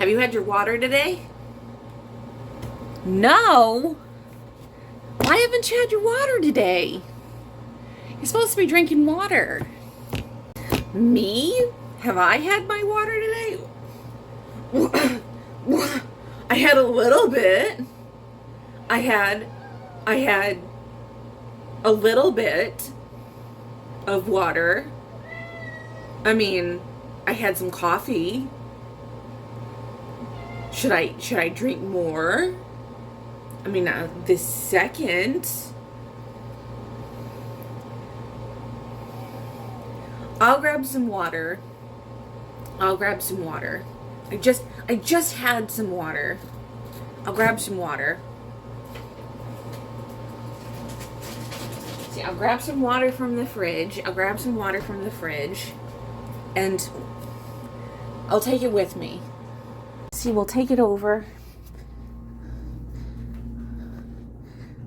Have you had your water today? No. Why haven't you had your water today? You're supposed to be drinking water. Me? Have I had my water today? I had a little bit. I had a little bit of water. I mean, I had some coffee. Should I drink more? I mean, this second. I'll grab some water. I just had some water. I'll grab some water. See, I'll grab some water from the fridge. And I'll take it with me. See, we'll take it over.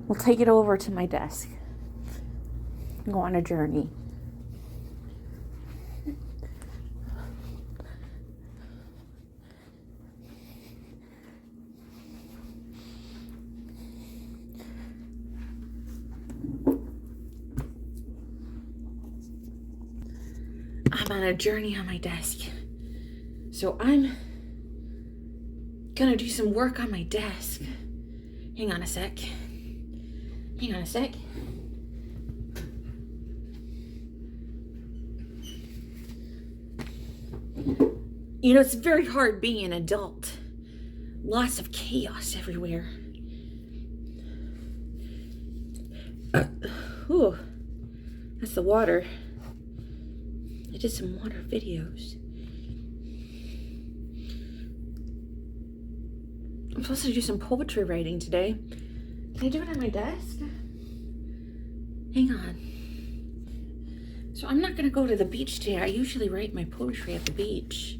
We'll take it over to my desk. Go on a journey. I'm on a journey on my desk. So I'm gonna do some work on my desk. Hang on a sec. You know, it's very hard being an adult. Lots of chaos everywhere. Ooh, that's the water. I did some water videos. I'm supposed to do some poetry writing today. Can I do it on my desk? Hang on. So I'm not gonna go to the beach today. I usually write my poetry at the beach.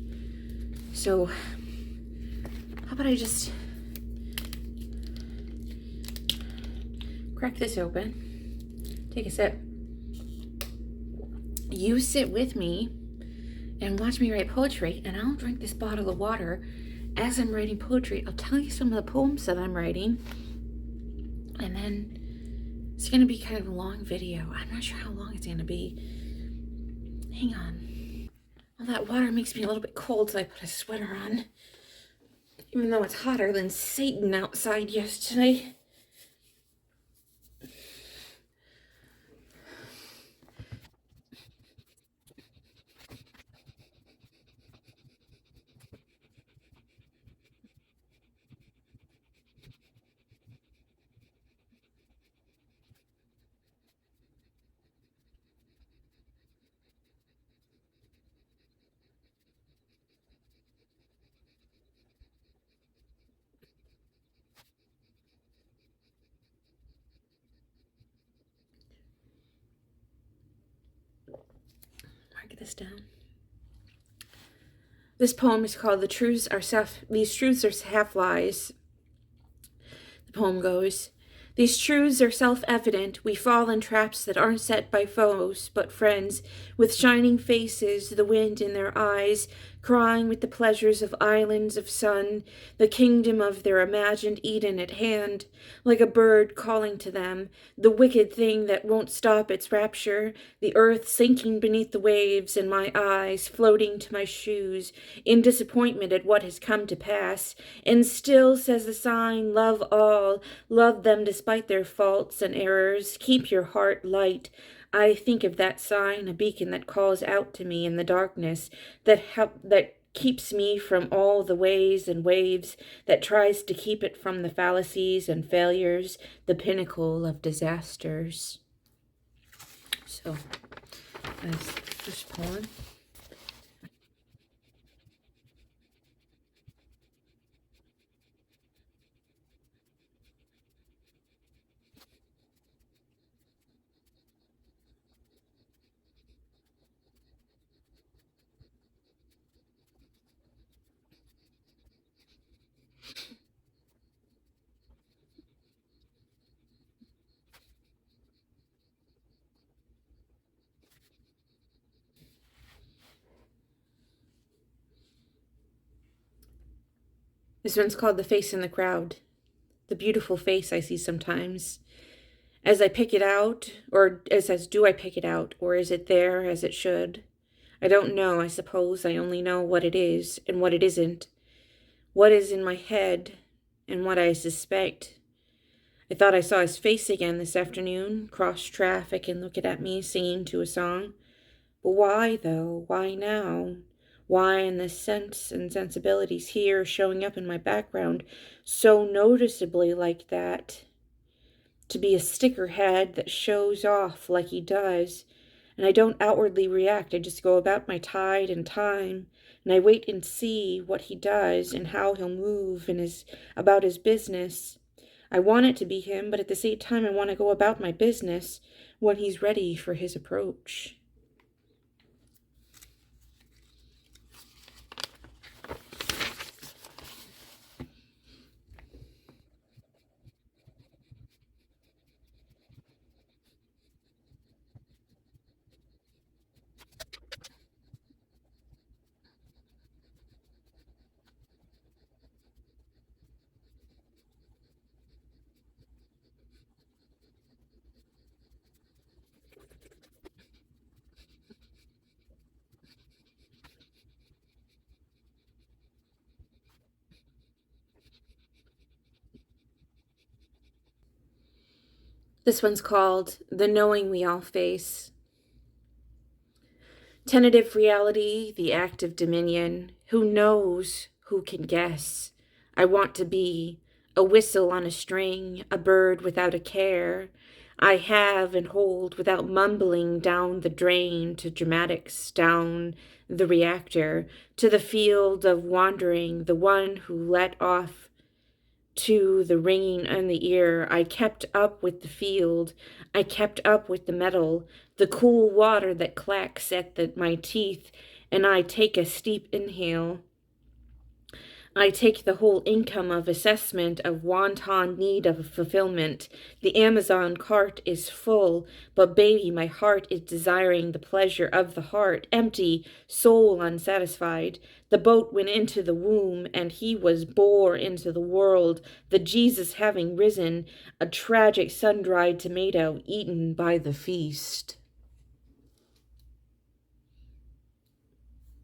So how about I just crack this open, take a sip. You sit with me and watch me write poetry, and I'll drink this bottle of water as I'm writing poetry. I'll tell you some of the poems that I'm writing, and then it's gonna be kind of a long video. I'm not sure how long it's gonna be. Hang on. All that water makes me a little bit cold, so I put a sweater on, even though it's hotter than Satan outside yesterday. Mark this down. This poem is called These Truths Are Half Lies. The poem goes, these truths are self-evident. We fall in traps that aren't set by foes, but friends, with shining faces, the wind in their eyes, crying with the pleasures of islands of sun, the kingdom of their imagined Eden at hand, like a bird calling to them, the wicked thing that won't stop its rapture, the earth sinking beneath the waves, and my eyes floating to my shoes, in disappointment at what has come to pass. And still says the sign, love all, love them despite their faults and errors, keep your heart light. I think of that sign, a beacon that calls out to me in the darkness, that keeps me from all the ways and waves, that tries to keep it from the fallacies and failures, the pinnacle of disasters. So, that's the first poem. This one's called The Face in the Crowd. The beautiful face I see sometimes. As I pick it out, or it says, do I pick it out, or is it there as it should? I don't know, I suppose. I only know what it is and what it isn't. What is in my head and what I suspect. I thought I saw his face again this afternoon, cross traffic and looking at me singing to a song. But why, though? Why now? Why in the sense and sensibilities here showing up in my background so noticeably like that? To be a stickerhead that shows off like he does, and I don't outwardly react. I just go about my tide and time, and I wait and see what he does and how he'll move and about his business. I want it to be him, but at the same time I want to go about my business when he's ready for his approach. This one's called The Knowing We All Face. Tentative reality, the act of dominion. Who knows? Who can guess? I want to be a whistle on a string, a bird without a care. I have and hold without mumbling down the drain to dramatics, down the reactor, to the field of wandering, the one who let off to the ringing in the ear. I kept up with the field. I kept up with the metal, the cool water that clacks at my teeth, and I take a steep inhale. I take the whole income of assessment of wanton need of fulfillment. The Amazon cart is full, but baby, my heart is desiring the pleasure of the heart, empty, soul unsatisfied. The boat went into the womb, and he was bore into the world, the Jesus having risen, a tragic sun-dried tomato eaten by the feast.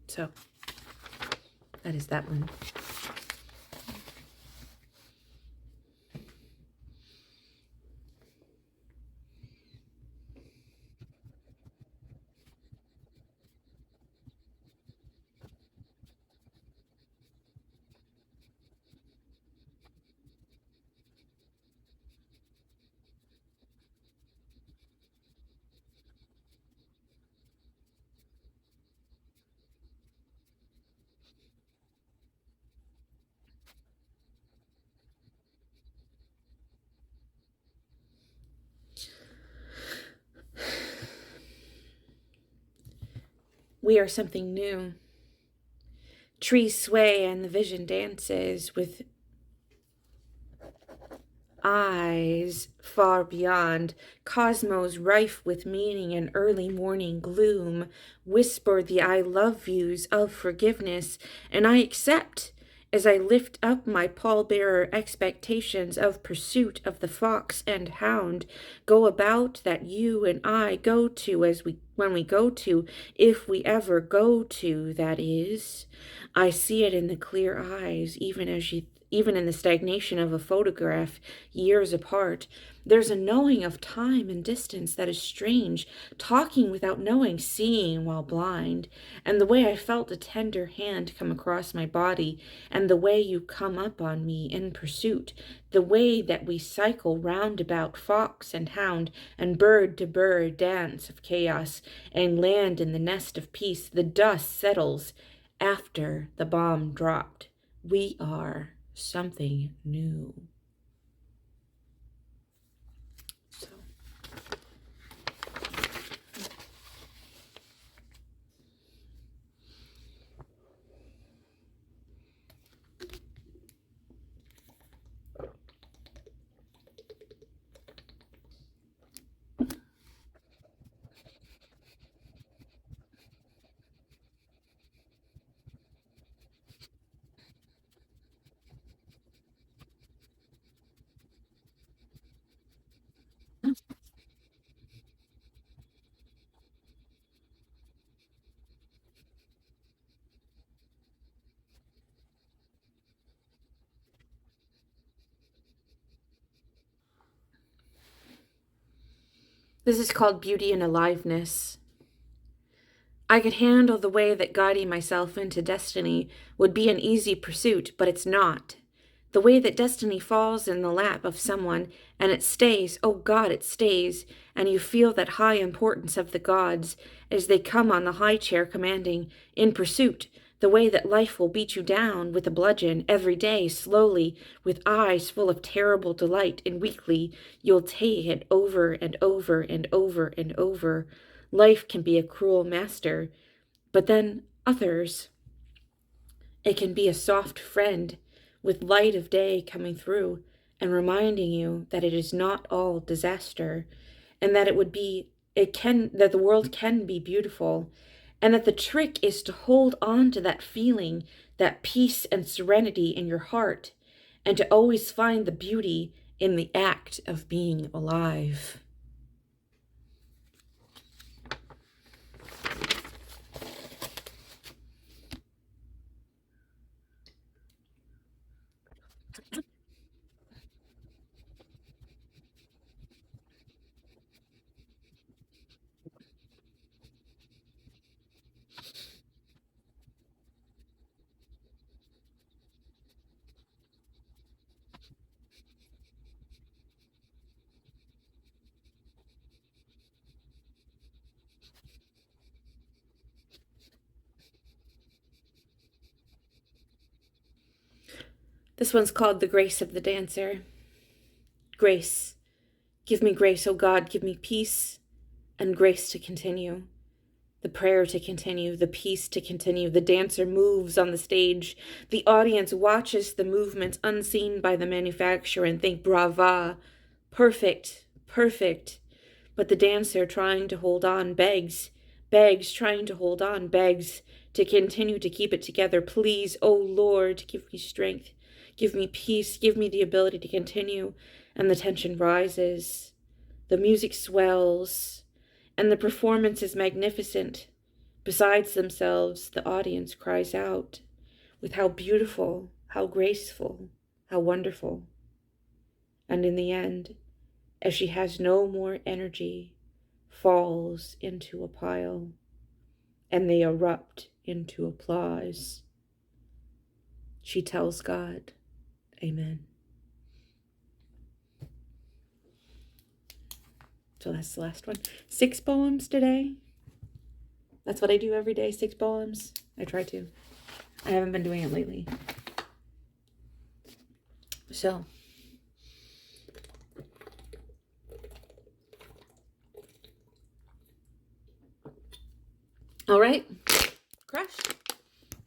So, that is that one. We are something new. Trees sway and the vision dances with eyes far beyond, cosmos rife with meaning and early morning gloom. Whisper the I love yous of forgiveness, and I accept as I lift up my pallbearer expectations of pursuit of the fox and hound, go about that you and I go to when we go to, if we ever go to, that is. I see it in the clear eyes, even in the stagnation of a photograph years apart. There's a knowing of time and distance that is strange, talking without knowing, seeing while blind. And the way I felt a tender hand come across my body, and the way you come up on me in pursuit, the way that we cycle round about fox and hound and bird to bird dance of chaos and land in the nest of peace. The dust settles after the bomb dropped. We are something new. So. This is called beauty and aliveness. I could handle the way that guiding myself into destiny would be an easy pursuit, but it's not. The way that destiny falls in the lap of someone, and it stays, oh God, it stays, and you feel that high importance of the gods as they come on the high chair commanding, in pursuit, the way that life will beat you down with a bludgeon every day, slowly, with eyes full of terrible delight, and weakly you'll take it over and over and over and over. Life can be a cruel master, but then others. It can be a soft friend with light of day coming through and reminding you that it is not all disaster, and that that the world can be beautiful, and that the trick is to hold on to that feeling, that peace and serenity in your heart, and to always find the beauty in the act of being alive. This one's called The Grace of the Dancer. Grace. Give me grace, O God, give me peace and grace to continue. The prayer to continue, the peace to continue. The dancer moves on the stage. The audience watches the movements unseen by the manufacturer and think, brava, perfect, perfect. But the dancer trying to hold on begs, trying to hold on, begs to continue to keep it together. Please, O Lord, give me strength, give me peace, give me the ability to continue. And the tension rises. The music swells, and the performance is magnificent. Besides themselves, the audience cries out with how beautiful, how graceful, how wonderful. And in the end, as she has no more energy, falls into a pile, and they erupt into applause. She tells God, Amen. So that's the last one. 6 poems today. That's what I do every day, 6 poems. I try to. I haven't been doing it lately. So. All right. Crushed.